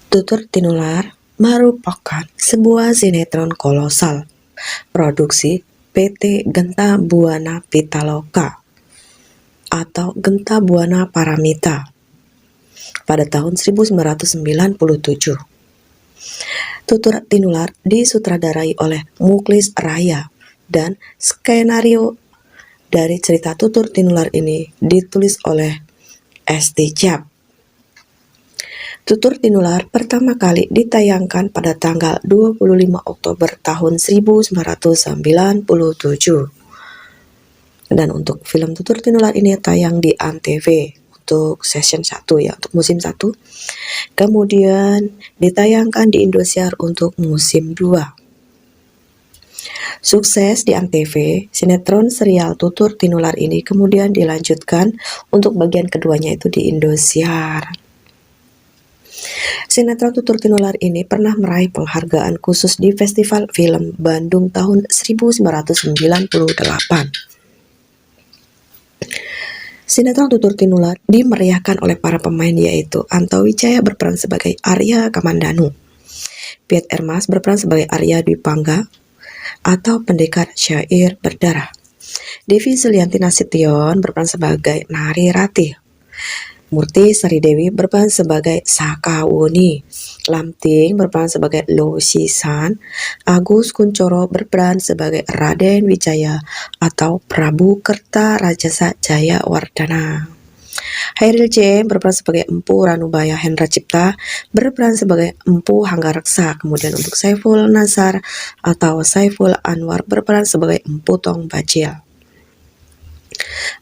Tutur Tinular merupakan sebuah sinetron kolosal produksi PT Genta Buana Pitaloka atau Genta Buana Paramita pada tahun 1997. Tutur Tinular disutradarai oleh Muklis Raya dan skenario dari cerita Tutur Tinular ini ditulis oleh Esti Cap. Tutur Tinular pertama kali ditayangkan pada tanggal 25 Oktober tahun 1997. Dan untuk film Tutur Tinular ini tayang di Antv untuk season 1 ya, untuk musim 1. Kemudian ditayangkan di Indosiar untuk musim 2. Sukses di Antv, sinetron serial Tutur Tinular ini kemudian dilanjutkan untuk bagian keduanya itu di Indosiar. Sinetron Tutur Tinular ini pernah meraih penghargaan khusus di Festival Film Bandung tahun 1998. Sinetron Tutur Tinular dimeriahkan oleh para pemain yaitu Anto Wijaya berperan sebagai Arya Kamandanu, Piet Ermas berperan sebagai Arya Dwi Pangga atau pendekar syair berdarah, Devi Sulianti Nasution berperan sebagai Nari Ratih, Murti Sari Dewi berperan sebagai Sakawuni, Lamting berperan sebagai Lo Sisan, Agus Kuncoro berperan sebagai Raden Wijaya atau Prabu Kertarajasa Jayawardana. Hairil C berperan sebagai Empu Ranubaya, Hendra Cipta berperan sebagai Empu Hanggareksa. Kemudian untuk Saiful Nazar atau Saiful Anwar berperan sebagai Empu Tong Bajil.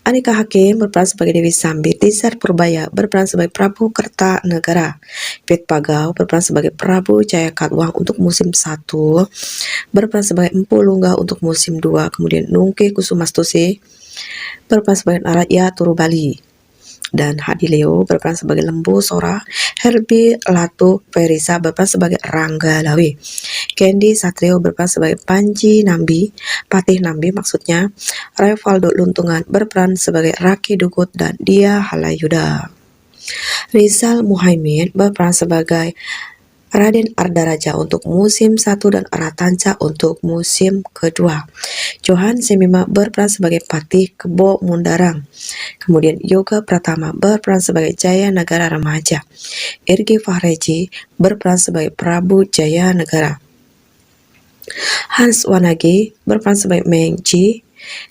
Anika Hakim berperan sebagai Dewi Sambi, Tizar Purbaya berperan sebagai Prabu Kertanegara, Piet Pagau berperan sebagai Prabu Jayakatwang untuk musim 1, berperan sebagai Empu Lungga untuk musim 2, kemudian Nungki Kusumastusi berperan sebagai Naratya Turubali, dan Hadi Leo berperan sebagai Lembu Sora, Herbie Latu Perisa berperan sebagai Rangga Lawi, Candy Satrio berperan sebagai Panji Nambi, Patih Nambi maksudnya, Revaldo Luntungan berperan sebagai Raki Dukut dan Dia Halayuda. Rizal Muhaimin berperan sebagai Raden Ardaraja untuk musim 1 dan Ratanca untuk musim kedua. Johan Semima berperan sebagai Patih Kebo Mundarang. Kemudian Yoga Pratama berperan sebagai Jaya Negara Remaja. Irgi Fahreji berperan sebagai Prabu Jaya Negara. Hans Wanagi berperan sebagai Mengji.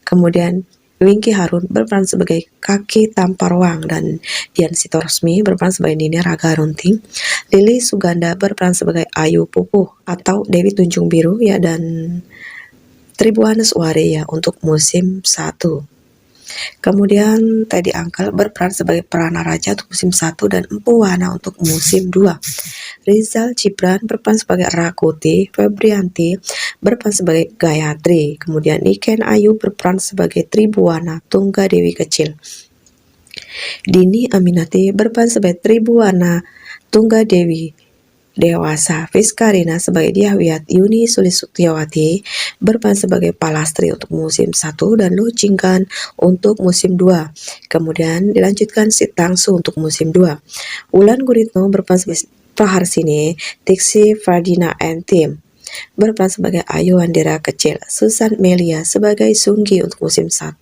Kemudian Wingky Harun berperan sebagai Kaki Tamparwang dan Dian Sitoresmi berperan sebagai Nini Raga Runting. Lili Suganda berperan sebagai Ayu Pupuh atau Dewi Tunjung Biru ya, dan Tribuanes Ware ya untuk musim 1. Kemudian Teddy Angkel berperan sebagai Prana Raja untuk musim 1 dan Empu Wana untuk musim 2. Rizal Cipran berperan sebagai Rakuti, Febrianti berperan sebagai Gayatri, kemudian Niken Ayu berperan sebagai Tribuana Tungga Dewi Kecil. Dini Aminati berperan sebagai Tribuana Tungga Dewi Dewasa, Fiskarina sebagai Diahwiyat, Yuni Sulistiawati berperan sebagai Palastri untuk musim 1 dan Lu Jinggan untuk musim 2. Kemudian dilanjutkan Sitangsu untuk musim 2. Ulan Guritno berperan sebagai Praharsini, Tiksi Fardina and Tim berperan sebagai Ayu Andira Kecil, Susan Melia sebagai Sunggi untuk musim 1,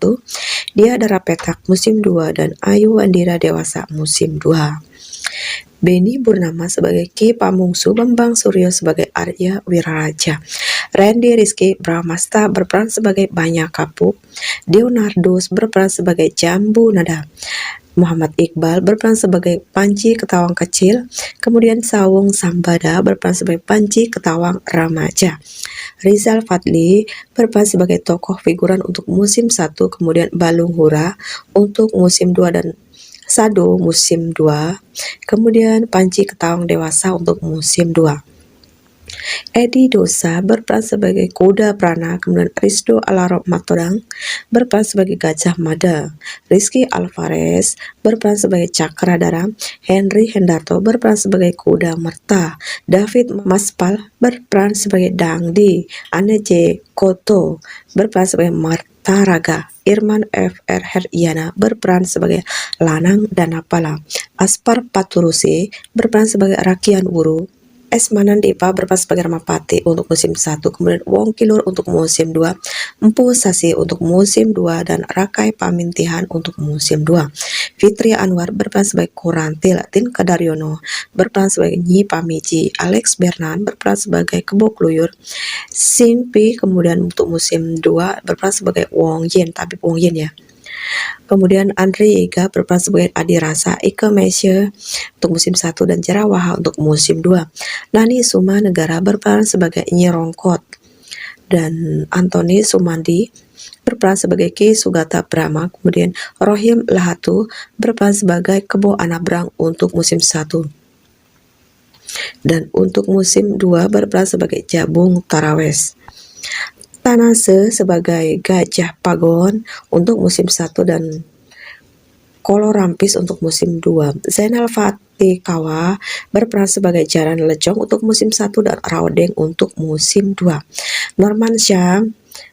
Dia Dara Petak musim 2 dan Ayu Andira Dewasa musim 2. Beni Purnama sebagai Ki Pamungsu, Bambang Suryo sebagai Arya Wiraraja, Randy Rizky Bramasta berperan sebagai Banyak Kapuk, Leonardo berperan sebagai Jambu Nada, Muhammad Iqbal berperan sebagai Panji Ketawang Kecil, kemudian Sawung Sambada berperan sebagai Panji Ketawang Remaja. Rizal Fadli berperan sebagai tokoh figuran untuk musim 1, kemudian Balung Hura untuk musim 2 dan Sado musim 2, kemudian Panji Ketawang Dewasa untuk musim 2. Edi Dosa berperan sebagai Kuda Prana, kemudian Rizdo Alarok Matodang berperan sebagai Gajah Mada, Rizky Alvarez berperan sebagai Cakradara, Henry Hendarto berperan sebagai Kuda Merta, David Maspal berperan sebagai Dangdi, Anne J. Koto berperan sebagai Taraga. Irman F.R. Herdiana berperan sebagai Lanang dan Napala. Aspar Paturusi berperan sebagai Rakian Wuru. S. Manandipa berperan sebagai Ramapati untuk musim 1, kemudian Wong Kilur untuk musim 2, Empu Sasi untuk musim 2, dan Rakai Pamintihan untuk musim 2. Fitri Anwar berperan sebagai Kuranti. Latin Kadaryono berperan sebagai Nyi Pamiji. Alex Bernan berperan sebagai Kebo Kluyur. Sin Pi kemudian untuk musim 2 berperan sebagai Wong Yin, Tabib Wong Yin ya. Kemudian Andri Ega berperan sebagai Adi Rasa, Ike Mesya untuk musim 1, dan Jerawaha untuk musim 2. Nani Suma Negara berperan sebagai Nyi Rongkot, dan Antoni Sumandi berperan sebagai Ki Sugata Brahma. Kemudian Rohim Lahatu berperan sebagai Kebo Anabrang untuk musim 1. Dan untuk musim 2 berperan sebagai Jabung Tarawes. Tanase sebagai Gajah Pagon untuk musim 1 dan Kolo Rampis untuk musim 2. Zainal Fatikawa berperan sebagai Jaran Lejong untuk musim 1 dan Raodeng untuk musim 2. Norman Syah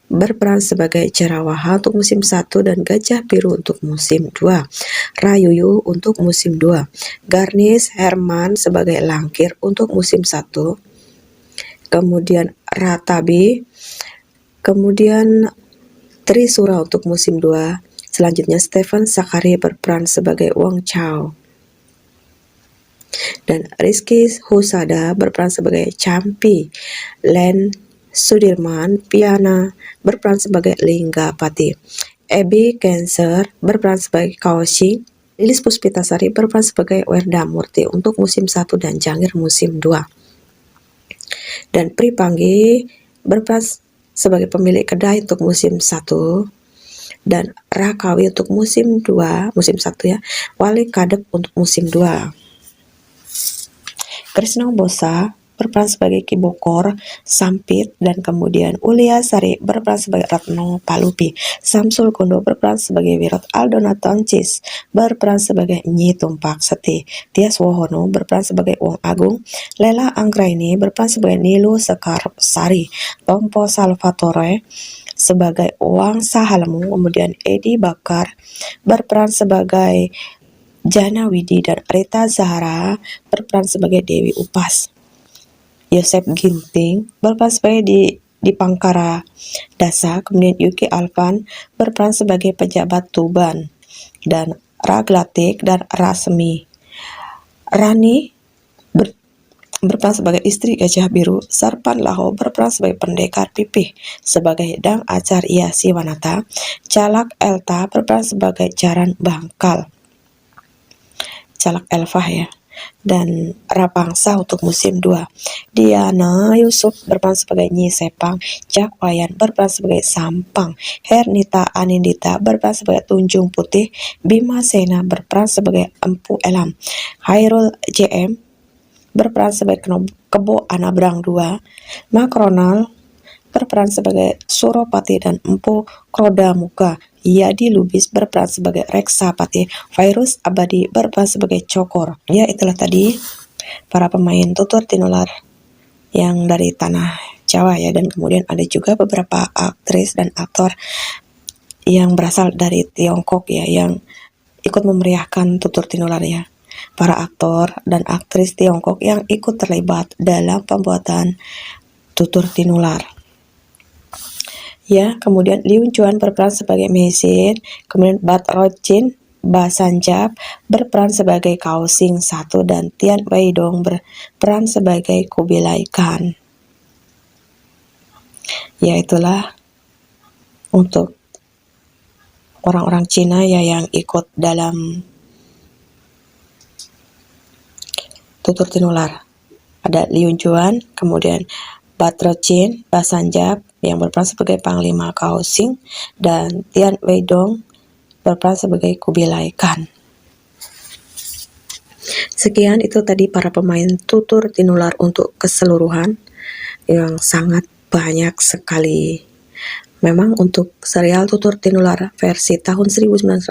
berperan sebagai Jerawaha untuk musim 1 dan Gajah Biru untuk musim 2. Rayuyu untuk musim 2. Garnis Herman sebagai Langkir untuk musim 1. Kemudian Ratabi, kemudian Trisura untuk musim 2. Selanjutnya Stephen Sakari berperan sebagai Wong Chao. Dan Rizky Husada berperan sebagai Campi. Len Sudirman Piana berperan sebagai Linggapati. Ebi Cancer berperan sebagai Kaushi. Lilis Puspitasari berperan sebagai Werda Murti untuk musim 1 dan Jangir musim 2. Dan Pri Panggi berperan sebagai pemilik kedai untuk musim 1, dan Rakawi untuk musim 2, musim 1 ya. Wali Kadep untuk musim 2. Krisna Bosa berperan sebagai Ki Bokor Sampit, dan kemudian Ulia Sari berperan sebagai Ratno Palupi. Samsul Kondo berperan sebagai Wirot. Aldona Toncis berperan sebagai Nyi Tumpak Seti. Tias Wohono berperan sebagai Wong Agung. Lela Anggraini berperan sebagai Nilu Sekar Sari. Tompo Salvatore sebagai Wang Sahalemu. Kemudian Edi Bakar berperan sebagai Jana Widi, dan Rita Zahara berperan sebagai Dewi Upas. Yosep Ginting berperan sebagai di Pangkara Dasa. Kemudian Yuki Alvan berperan sebagai pejabat Tuban, dan Raglatik dan Rasmi. Rani berperan sebagai istri Gajah Biru. Sarpan Laho berperan sebagai pendekar Pipih sebagai Dang Acarya Siwanata. Calak Elta berperan sebagai Jaran Bangkal. Calak Elfah ya. Dan Rapangsa untuk musim 2. Diana Yusuf berperan sebagai Nyi Sepang. Jak Wayan berperan sebagai Sampang. Hernita Anindita berperan sebagai Tunjung Putih. Bima Sena berperan sebagai Empu Elam. Hairul JM berperan sebagai Kebo Anabrang 2. Makronal berperan sebagai Suropati dan Empu Kroda Muka. Yadi Lubis berperan sebagai Reksapati. Virus Abadi berperan sebagai Cokor. Ya, itulah tadi para pemain tutur tinular yang dari tanah Jawa ya. Dan kemudian ada juga beberapa aktris dan aktor yang berasal dari Tiongkok ya, yang ikut memeriahkan tutur tinular ya. Para aktor dan aktris Tiongkok yang ikut terlibat dalam pembuatan tutur tinular. Ya, kemudian Liu Chuan berperan sebagai Mesin, kemudian Bat Rochin Basanjab berperan sebagai Kaosing 1, dan Tian Weidong berperan sebagai Kubilai Khan. Ya, itulah untuk orang-orang Cina ya yang ikut dalam tutur tinular. Ada Liu Chuan, kemudian Bat Rochin Basanjab yang berperan sebagai Panglima Kaosing, dan Tian Weidong berperan sebagai Kubilai Khan. Sekian itu tadi para pemain tutur tinular untuk keseluruhan yang sangat banyak sekali. Memang untuk serial tutur tinular versi tahun 1997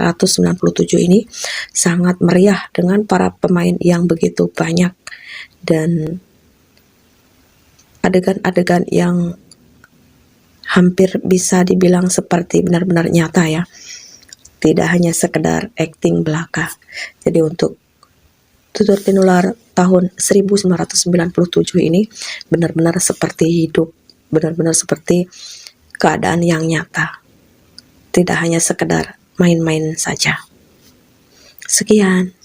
ini sangat meriah dengan para pemain yang begitu banyak, dan adegan-adegan yang hampir bisa dibilang seperti benar-benar nyata ya. Tidak hanya sekedar akting belaka. Jadi untuk Tutur Tinular tahun 1997 ini benar-benar seperti hidup, benar-benar seperti keadaan yang nyata. Tidak hanya sekedar main-main saja. Sekian.